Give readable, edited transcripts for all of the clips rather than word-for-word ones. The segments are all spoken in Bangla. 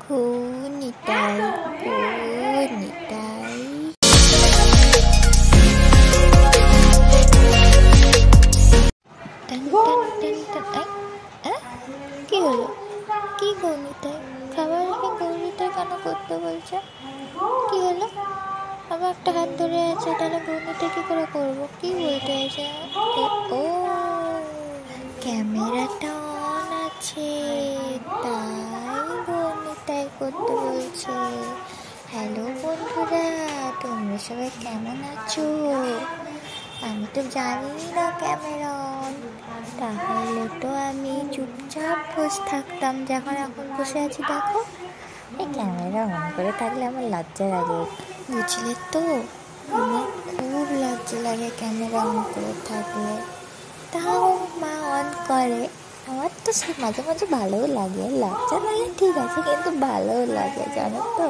নিতাই নিতাই। কি হলো? কি গৌনিতাই? খাবার রেখে গৌনিতাই কেন করতে বলছে? কি হলো? আমার একটা হাত ধরে আছে, তাহলে গৌনিতাই কি করে করবো? কি বলতে আছে? ও ক্যামেরাটা অন আছে, তাই গৌনিতাই করতে বলছে। হ্যালো বন্ধুরা, তোমরা সবাই কেমন আছো? আমি তো জানি না ক্যামেরা অন, তাহলে তো আমি চুপচাপ বসে থাকতাম, যখন এখন বসে আছি। দেখো, এই ক্যামেরা অন করে থাকলে আমার লজ্জা লাগে, বুঝলে তো? আমার খুব লজ্জা লাগে ক্যামেরা অন করে থাকলে। তাও মা অন করে, আমার তো সে মাঝে মাঝে ভালোও লাগে। লজ্জা লাগে ঠিক আছে, কিন্তু ভালোও লাগে, জানো তো?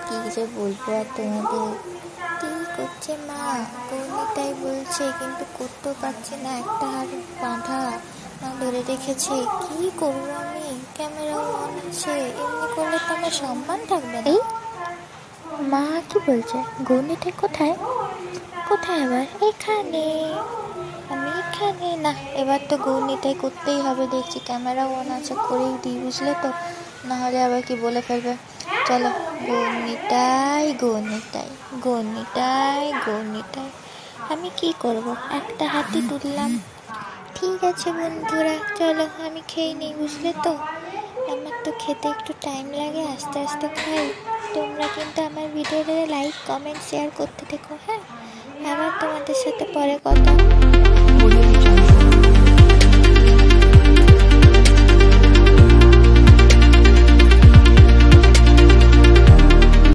কী যে বলবো আর তোমাদের। কী করছে মা? গৌনিতাই বলছে, কিন্তু করতেও পারছি না, একটা হাত বাঁধা, মা ধরে রেখেছে। কি করবো আমি? ক্যামেরা অন আছে, এমনি করলে তো আমার সম্মান থাকবে না। মা কি বলছে? গৌনিতাই কোথায়? কোথায় আবার? এখানে। আমি এখানে না, এবার তো গৌনিতাই করতেই হবে। দেখছি ক্যামেরা অন আছে, করেই দিই, বুঝলে তো? নাহলে আবার কি বলে ফেলবে। চলো, গৌনিতাই গৌনিতাই গৌনিতাই গৌনিতাই। আমি কি করব? একটা হাতই তুললাম। ঠিক আছে বন্ধুরা, চলো আমি খেয়ে নিই, বুঝলে তো? আমার তো খেতে একটু টাইম লাগে, আস্তে আস্তে খাই। তোমরা কিন্তু আমার ভিডিওতে লাইক কমেন্ট শেয়ার করতে থেকো, হ্যাঁ? আবার তোমাদের সাথে পরে কথা।